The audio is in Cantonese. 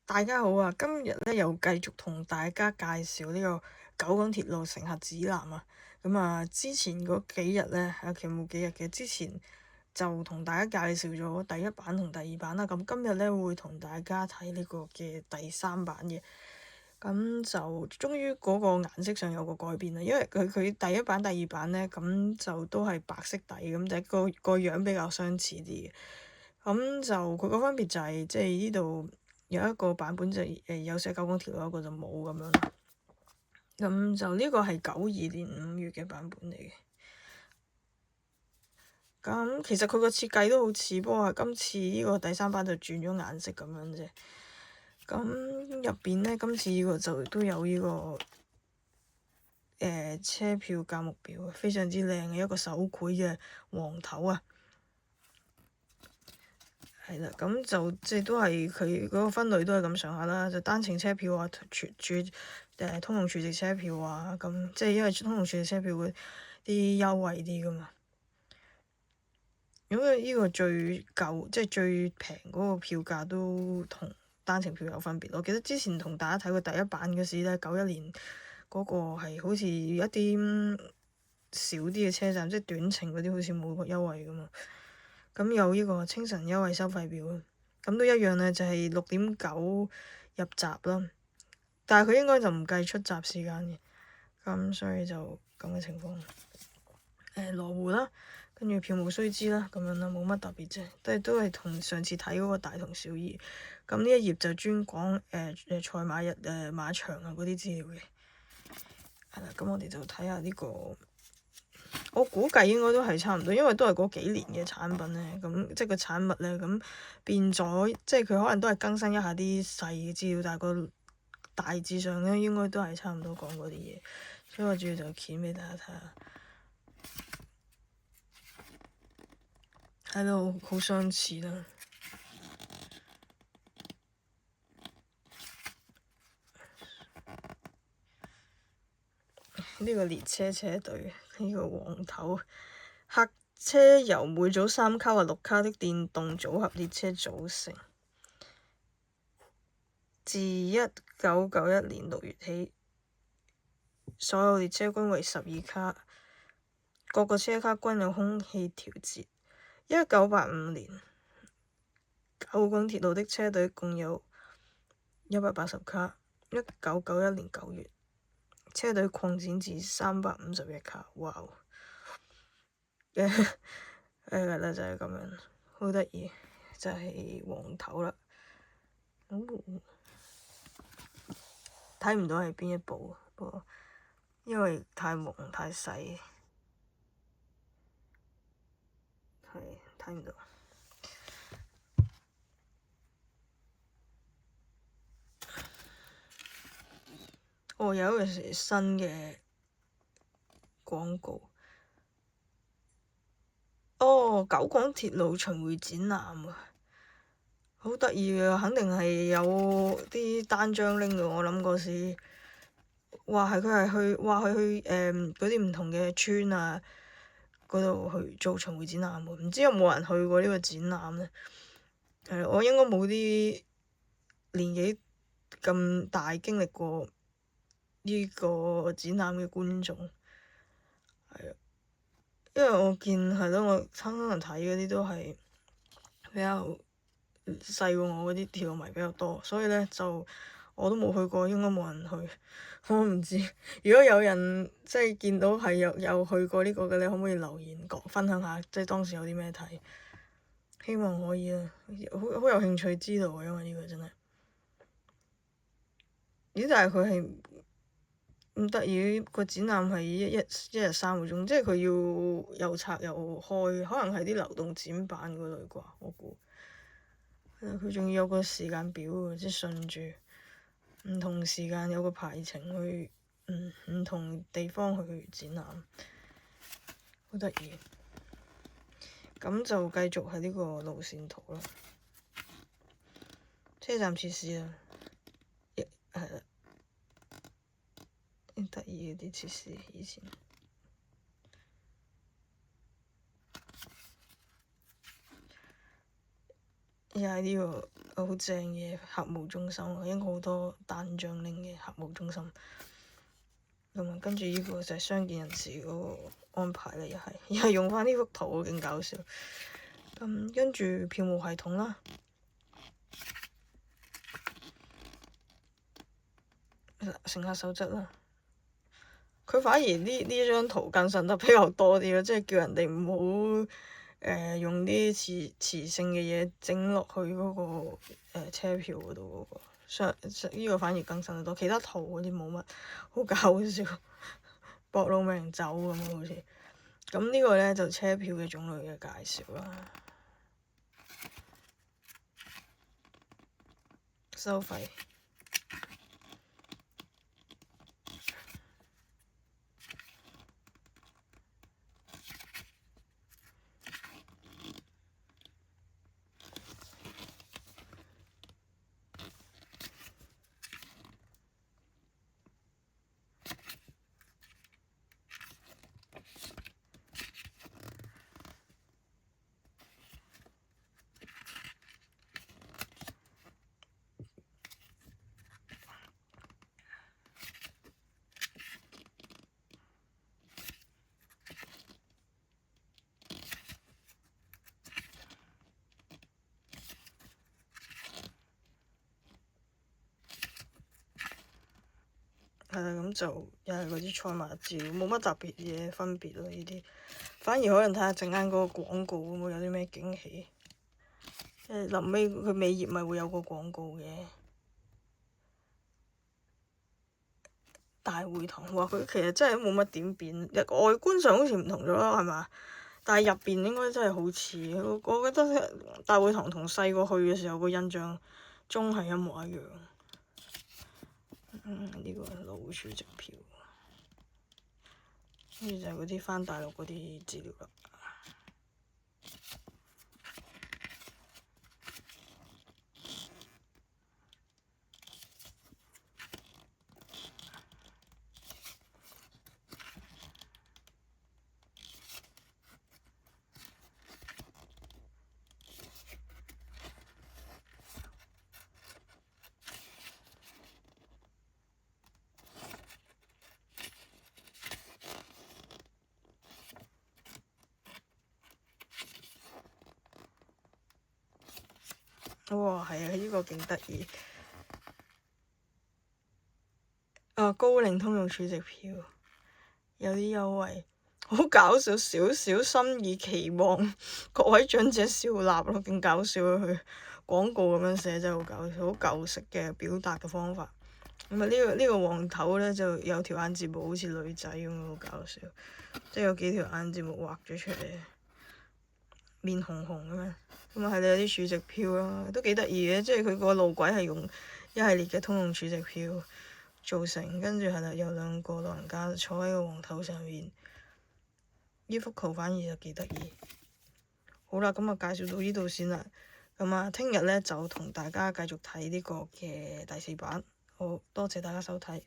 大家好啊！今日咧又繼續同大家介紹呢個九廣鐵路乘客指南啊。咁啊，之前嗰幾日咧，其實冇幾日嘅，之前就同大家介紹咗第一版同第二版啦。咁今日咧會同大家睇呢個嘅第三版嘅。咁就終於嗰個顏色上有個改變啦，因為佢第一版、第二版咧，咁就都係白色底，咁就個樣比較相似啲嘅。咁就佢個分別就係即係呢度有一個版本就有寫九廣鐵路，一個就冇咁樣。咁就呢個係92年5月嘅版本嚟嘅。咁其實佢個設計都好似，不過今次呢個第三版就轉咗顏色咁樣啫。咁入邊咧，今次呢個就都有呢個車票價目表，非常之靚嘅一個手繪嘅黃頭啊！係啦，咁就即係都係佢嗰個分類都係咁上下啦，就單程車票啊，通用儲值車票啊，咁即係因為通用儲值車票嗰啲優惠啲噶嘛。因為呢個最舊即係最平嗰個票價都同單程票有分別。我記得之前同大家睇過第一版嘅時咧，91年嗰個係好似一啲少啲嘅車站，即係短程嗰啲好似冇個優惠噶嘛。咁有呢個清晨優惠收費表，咁都一樣咧，就係6.9入閘啦。但係佢應該就唔計出閘時間嘅，咁所以就咁嘅情況。羅湖啦，跟住票務須知啦，咁樣啦，冇乜特別啫，都係同上次睇嗰個大同小異。咁呢一頁就專講賽馬日馬場啊嗰啲資料嘅。係啦，咁我哋就睇下呢個。我估計應該都係差唔多，因為都係嗰幾年嘅產品咧，咁即係個產物咧，咁變咗，即係佢可能都係更新一下啲細嘅資料，但係個大致上咧應該都係差唔多講嗰啲嘢，所以我主要就鉗俾大家睇下，睇到好相似啦。呢個列車車隊，呢個黃頭客車由每組3卡或6卡的電動組合列車組成，自1991年6月起，所有列車均為12卡，各個車卡均有空氣調節。1985年，九廣鐵路的車隊共有180卡。1991年9月，車隊擴展至351卡。哇！係啦，就係咁樣，好得意，就係黃頭啦。睇唔到係邊一部，不過因為太朦太細，係睇唔到。有一個新嘅廣告。九廣鐵路巡迴展覽啊，好得意啊！肯定係有啲單張拎嘅。我諗嗰時話係佢係去話佢去嗰啲唔同嘅村啊嗰度去做巡迴展覽喎。唔知有冇人去過呢個展覽呢？我應該冇啲年紀咁大經歷過呢個展覽嘅觀眾，係啊。因為我見係咯，我可能睇嗰啲都係比較細過我嗰啲鐵路迷比較多，所以咧就我都冇去過，應該冇人去。我唔知，如果有人即係見到係有去過呢個嘅，你可唔可以留言分享下，即係當時有啲咩睇？希望可以啊，好有興趣知道啊，因為呢個真係。咦？但係佢係唔得意，個展覽係一日3個鐘，即係佢要又拆又開，可能係啲流動展板嗰類啩，我估。佢仲要有個時間表喎，即係順住唔同時間有個排程去唔同地方去展覽，好得意。咁就繼續係呢個路線圖啦，車站設施啦，係啦。得意嘅啲設施，以前又係呢個好正嘅客務中心，應該好多單張拎嘅客務中心。咁啊，跟住呢個就係傷健人士嗰個安排咧，又係用翻呢幅圖，勁搞笑。咁跟住票務系統啦，乘客守則啦，佢反而呢張圖更新得比較多啲咯，即係叫人哋唔好用啲磁性嘅嘢整落去嗰個車票嗰度嗰個，呢個反而更新得多，其他圖嗰啲冇乜，好搞笑，搏老命走咁啊好似。咁呢個咧就車票嘅種類嘅介紹啦，收費。係啦，咁就又係嗰啲賽馬照，冇乜特別嘢分別咯。呢啲反而可能睇下陣間嗰個廣告會唔會有啲咩驚喜。臨尾佢尾頁咪會有個廣告嘅大會堂，話佢其實真係冇乜點變，外觀上好似唔同咗啦，係嘛？但係入邊應該真係好似，我覺得大會堂同細個去嘅時候個印象中係一模一樣。呢個勞會儲值票，跟住就係嗰啲返大陸嗰啲資料啦。哇，係啊！呢個勁得意。高齡通用儲值票有啲優惠，好搞笑，少少心意期望各位長者笑納咯，勁搞笑啊！佢廣告咁樣寫真係好搞笑，好舊式嘅表達嘅方法。咁啊，呢個黃頭咧就有條眼睫毛好似女仔咁，好搞笑，即係有幾條眼睫毛畫咗出嚟，面紅紅咁樣。咁啊，係你有啲儲值票啦，都幾得意嘅，即係佢個路軌係用一系列嘅通用儲值票造成，跟住係啦，有兩個老人家坐喺個黃頭上面，呢幅圖反而就幾得意。好啦，咁啊介紹到呢度先啦。咁啊，聽日咧就同大家繼續睇呢個嘅第4版。好多謝大家收睇。